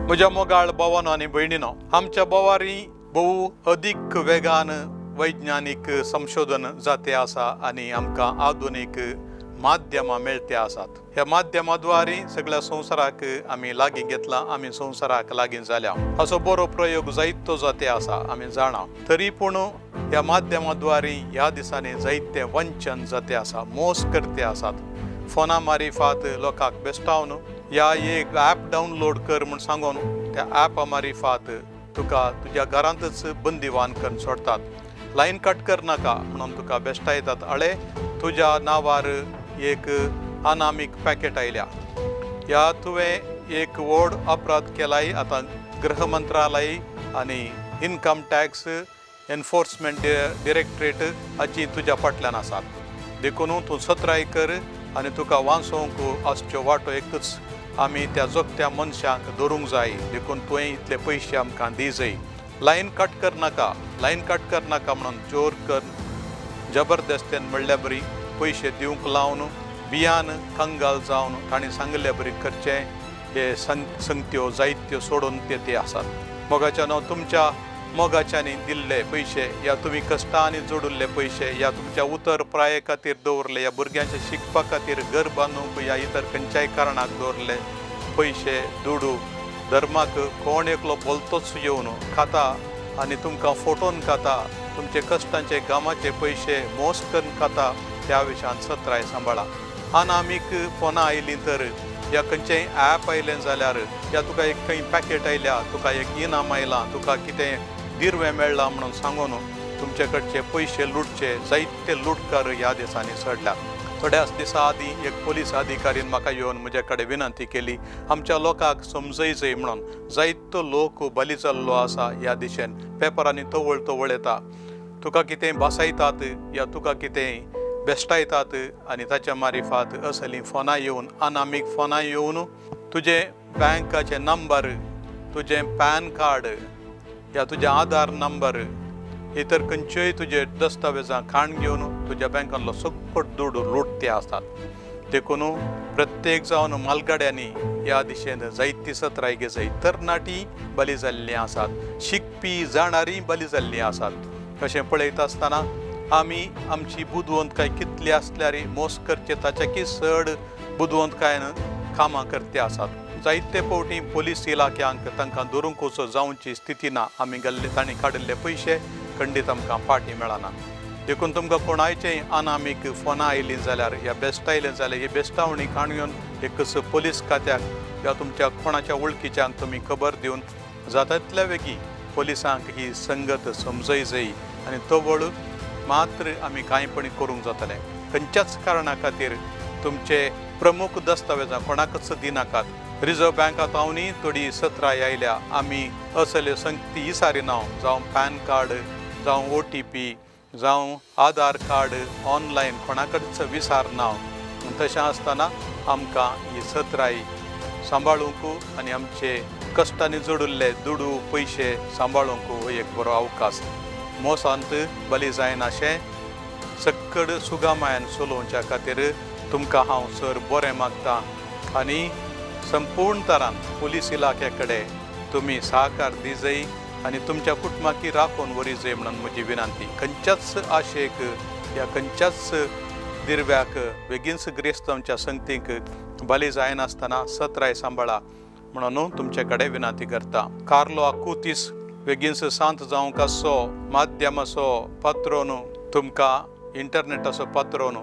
म्हज्या मोगाळ भावांनो आनी भयणीनो, आमच्या बोवारी बहु अदीक वेगान वैज्ञानिक संशोधन जाते आसा आनी आमकां आधुनीक माध्यमां मेळते आसात। ह्या माध्यमाद्वारे सगळ्या संवसाराक आमी लागीं घेतला, आमी संवसाराक लागीं जाल्या। असो बरो प्रयोग जायतो जाते आसा आमी जाणा। तरी पूण ह्या माध्यमाद्वारे ह्या दिसांनी जायते वंचन जाते आसा, मोस करते आसात। फोना मारिफात लोकांक बेस्टावन ह्या एक ॲप डावनलोड कर म्हूण सांगून त्या ॲपा मारिफात तुका तुज्या घरांतच बंदिवान करून सोडतात। लायन कट कर नाका म्हणून तुका बेश्टायतात। अळे तुज्या नांवार एक अनामीक पॅकेट आयल्या। ह्या तुवें एक व्हड अपराध केलाय। आतां गृह मंत्रालय आनी इन्कम टॅक्स एनफोर्समेंट डिरेक्टरेट हाची तुज्या फाटल्यान आसात। देखून तूं सत्राय कर आनी तुका वाचोवंक आसच्यो वाटो एकच, आमी त्या जोगत्या मनशांक धरूंक जाय। देखून तुवें इतले पयशे आमकां दी जाय। लायन कट कर नाका, लायन कट कर नाका म्हणून जोर कर जबरदस्तेन म्हणल्या बरी पयशे दिवंक लावन भियान कंगाल जावन ताणें सांगले बरी करचे। हे संगत्यो जायत्यो सोडून ते आसात। मोगाच्यान तुमच्या मोगाच्यानी दिल्ले पयशे या तुमी कश्टांनी जोडिल्ले पयशे या तुमच्या उतर प्राये खातीर दवरले, या भुरग्यांच्या शिकपा खातीर घर बांदूंक या इतर खंयच्याय कारणाक दवरले पयशे दुडू धर्माक कोण एकलो बोलतोच येवन खाता आनी तुमकां फोटोन खाता, तुमचे कश्टांचे गामाचे पयशे मोस करून खाता। त्या विशयान सत्राय सांबाळा। अनामीक फोनां आयलीं तर या खंयचेंय ॲप आयलें जाल्यार या तुका एक खंय पॅकेट आयल्या, तुका एक इनाम आयलां, तुका कितें दिर्वें मेळ्ळां म्हणून सांगून तुमचे कडचे पयशे लुटचे जायते लुटकार ह्या दिसांनी चडल्यात। थोड्याच दिसा आदीं एक पुलीस अधिकारीन म्हाका येवन म्हजे कडेन विनंती केली, आमच्या लोकांक समजय म्हणून। जायतो लोक बली जाल्लो आसा ह्या दिशेन, पेपरांनी तवळ येता। तुका कितें भासायतात या तुका कितें बेश्टायतात आनी ताच्या मारिफात असलीं फोनां येवन अनामीक फोनां येवन तुजे बँकाचे नंबर, तुजें पॅन कार्ड या तुजे आधार नंबर इतर खंयच्योय तुजे दस्तावेजां खाण घेवन तुज्या बँकांतलो सकट दूड लुटते आसतात। देखून प्रत्येक जावन मालगाड्यांनी ह्या दिशेन जायती सत्राय घेजय। तरणाटी बली जाल्लीं आसात, शिकपी जाणारी बली जाल्लीं आसात। अशें पळयता आसतना आमी आमची बुदवंतकाय कितली आसल्यार मोस करचे ताच्याकी चड बुदवंतकायेन कामां करते आसात। जायते फावटी पुलीस इलाक्यांक तांकां धरूंक वचो जावची स्थिती ना। आमी गेल्ले तांणी काडिल्ले पयशे खंडीत आमकां फाटीं मेळना। देखून तुमकां कोणायचेय अनामीक फोनां आयलीं जाल्यार या बेश्टायलें जाल्यार ही बेश्टावणी काणून एकच पुलीस खात्याक या तुमच्या कोणाच्या वळखीच्यांक तुमी खबर दिवन जाता तितल्या बेगी पुलिसांक ही संगत समजय जायी आनी तो वळ मात्र आमी कांयपणी करूंक जातलें। खंयच्याच कारणा खातीर तुमचे प्रमुख दस्तावेजां कोणाकच दिनाकात। रिजर्व बँकांत हांवनी थोडी सत्राय आयल्या, आमी असल्यो संगती इसारिना, जावं पॅन कार्ड जावं OTP जावं आधार कार्ड ऑनलायन कोणाकडेच विसारना। तशें आसतना आमकां ही सत्राय सांबाळूंक आनी आमचे कश्टांनी जोडिल्ले दुडू पयशे सांबाळूंक हो एक बरो अवकाश। मोसांत बली जायनाशें सक्कड सुगामायेन चलोवच्या खातीर तुमकां हांव सर बरें मागतां आनी संपूर्ण तरान पुलीस इलाके कडेन तुमी सहकार दिजय आनी तुमच्या कुटुंबाकी राखून व्हरीजय म्हणून म्हजी विनंती। खंयच्याच आशेक या खंयच्याच दिरव्याक बेगीनच ग्रेस्तांच्या संगतीक बली जायनासतना सत्राय सांबाळा म्हणून तुमचे कडेन विनंती करता। कार्लो आकुतीस बेगीनच शांत जावंक आसो माध्यम असो पात्रोन तुमकां इंटरनेट असो पात्रोन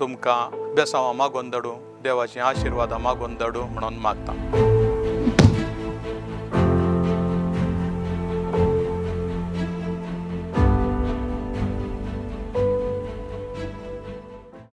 तुमकां बेसांवां मागोवन धाडूं, देवाचीं आशिर्वादां मागोवन धाडूं म्हणून मागता।